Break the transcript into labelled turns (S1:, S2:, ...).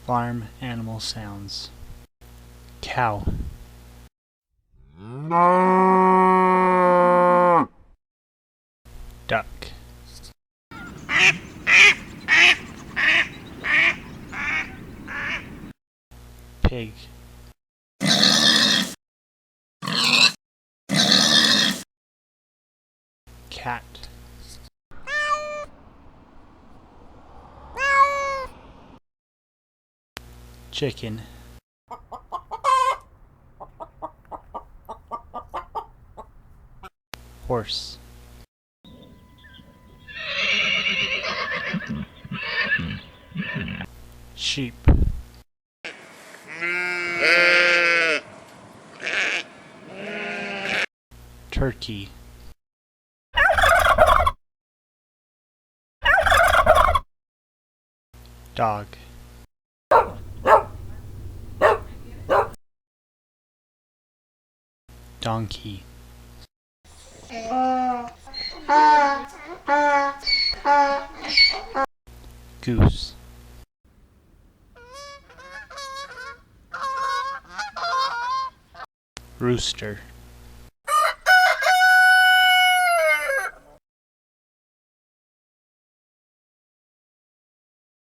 S1: Farm animal sounds. Cow. Duck. Pig. Cat. Chicken. Horse. Sheep. Turkey. Dog. Donkey. Goose. Rooster.